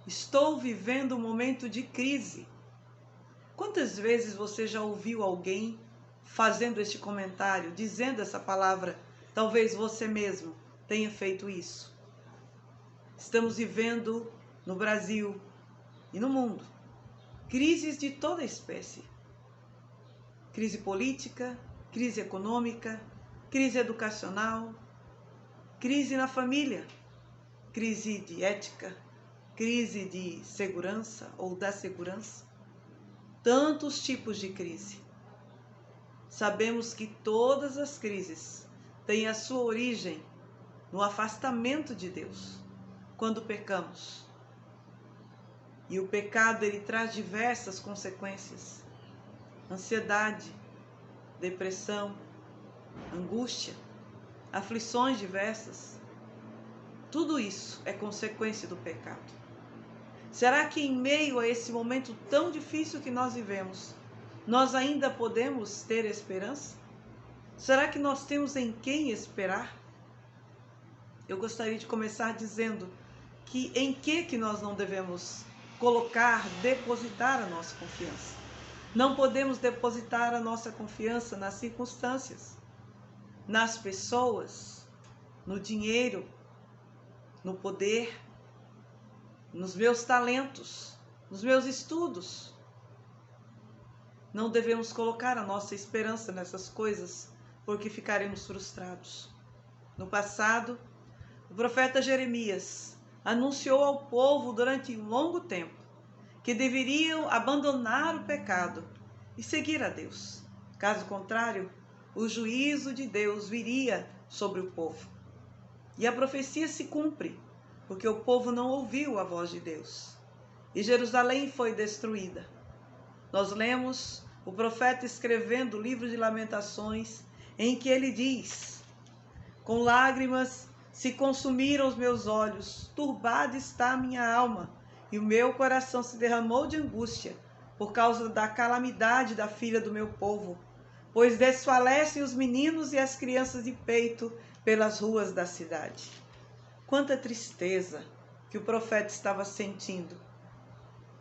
Estou vivendo um momento de crise. Quantas vezes você já ouviu alguém fazendo este comentário, dizendo essa palavra? Talvez você mesmo tenha feito isso. Estamos vivendo no Brasil e no mundo crises de toda espécie. Crise política, crise econômica, crise educacional, crise na família, crise de ética, crise de segurança ou da segurança. Tantos tipos de crise. Sabemos que todas as crises têm a sua origem no afastamento de Deus, quando pecamos. E o pecado, ele traz diversas consequências. Ansiedade, depressão, angústia, aflições diversas. Tudo isso é consequência do pecado. Será que em meio a esse momento tão difícil que nós vivemos, nós ainda podemos ter esperança? Será que nós temos em quem esperar? Eu gostaria de começar dizendo que em que nós não devemos colocar, depositar a nossa confiança. Não podemos depositar a nossa confiança nas circunstâncias, nas pessoas, no dinheiro, no poder, nos meus talentos, nos meus estudos. Não devemos colocar a nossa esperança nessas coisas, porque ficaremos frustrados. No passado, o profeta Jeremias anunciou ao povo durante um longo tempo que deveriam abandonar o pecado e seguir a Deus. Caso contrário, o juízo de Deus viria sobre o povo. E a profecia se cumpre, porque o povo não ouviu a voz de Deus. E Jerusalém foi destruída. Nós lemos o profeta escrevendo o livro de Lamentações, em que ele diz: com lágrimas se consumiram os meus olhos, turbada está a minha alma, e o meu coração se derramou de angústia, por causa da calamidade da filha do meu povo, pois desfalecem os meninos e as crianças de peito pelas ruas da cidade. Quanta tristeza que o profeta estava sentindo,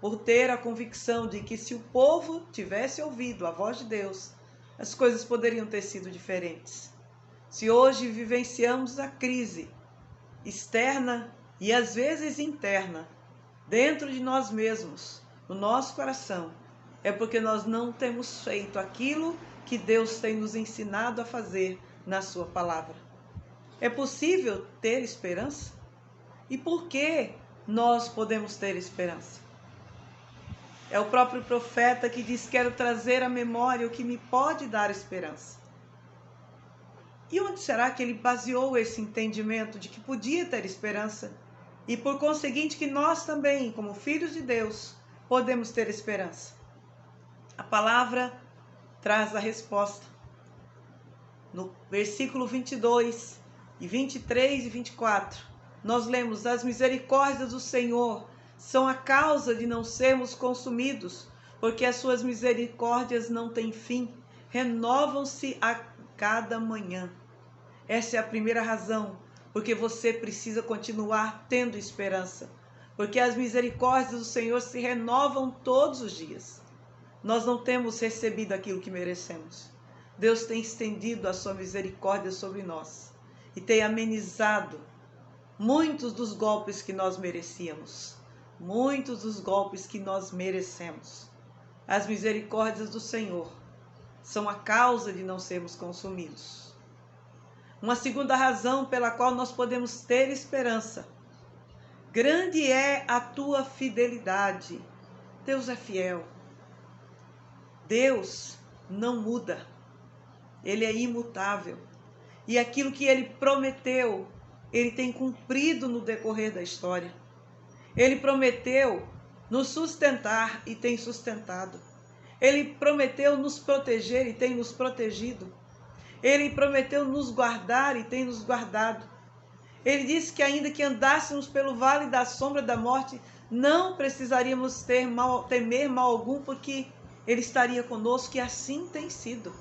por ter a convicção de que se o povo tivesse ouvido a voz de Deus, as coisas poderiam ter sido diferentes. Se hoje vivenciamos a crise externa e às vezes interna, dentro de nós mesmos, no nosso coração, é porque nós não temos feito aquilo que Deus tem nos ensinado a fazer na sua palavra. É possível ter esperança? E por que nós podemos ter esperança? É o próprio profeta que diz: quero trazer à memória o que me pode dar esperança. E onde será que ele baseou esse entendimento de que podia ter esperança? E por conseguinte que nós também, como filhos de Deus, podemos ter esperança? A palavra traz a resposta. No versículo 22, e 23 e 24, nós lemos: as misericórdias do Senhor são a causa de não sermos consumidos, porque as suas misericórdias não têm fim, renovam-se a cada manhã. Essa é a primeira razão, porque você precisa continuar tendo esperança, porque as misericórdias do Senhor se renovam todos os dias. Nós não temos recebido aquilo que merecemos. Deus tem estendido a sua misericórdia sobre nós e tem amenizado muitos dos golpes que nós merecíamos, muitos dos golpes que nós merecemos. As misericórdias do Senhor são a causa de não sermos consumidos. Uma segunda razão pela qual nós podemos ter esperança: grande é a tua fidelidade. Deus é fiel. Deus não muda. Ele é imutável. E aquilo que ele prometeu, ele tem cumprido no decorrer da história. Ele prometeu nos sustentar e tem sustentado. Ele prometeu nos proteger e tem nos protegido. Ele prometeu nos guardar e tem nos guardado. Ele disse que ainda que andássemos pelo vale da sombra da morte, não precisaríamos temer mal algum, porque Ele estaria conosco, e assim tem sido.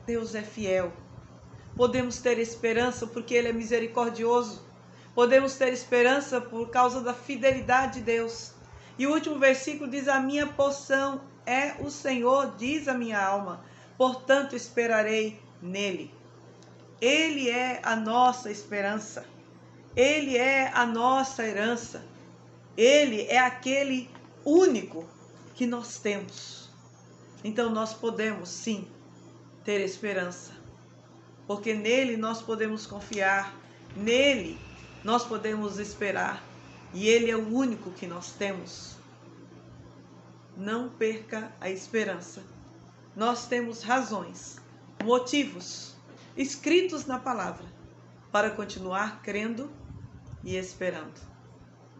Deus é fiel. Podemos ter esperança porque Ele é misericordioso, Podemos ter esperança por causa da fidelidade de Deus. E o último versículo diz: a minha porção é o Senhor, diz a minha alma, portanto esperarei nele. Ele é a nossa esperança. Ele é a nossa herança. Ele é aquele único que nós temos. Então nós podemos sim ter esperança, porque nele nós podemos confiar, nele nós podemos esperar, e ele é o único que nós temos. Não perca a esperança. Nós temos razões, motivos escritos na palavra para continuar crendo e esperando.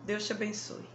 Deus te abençoe.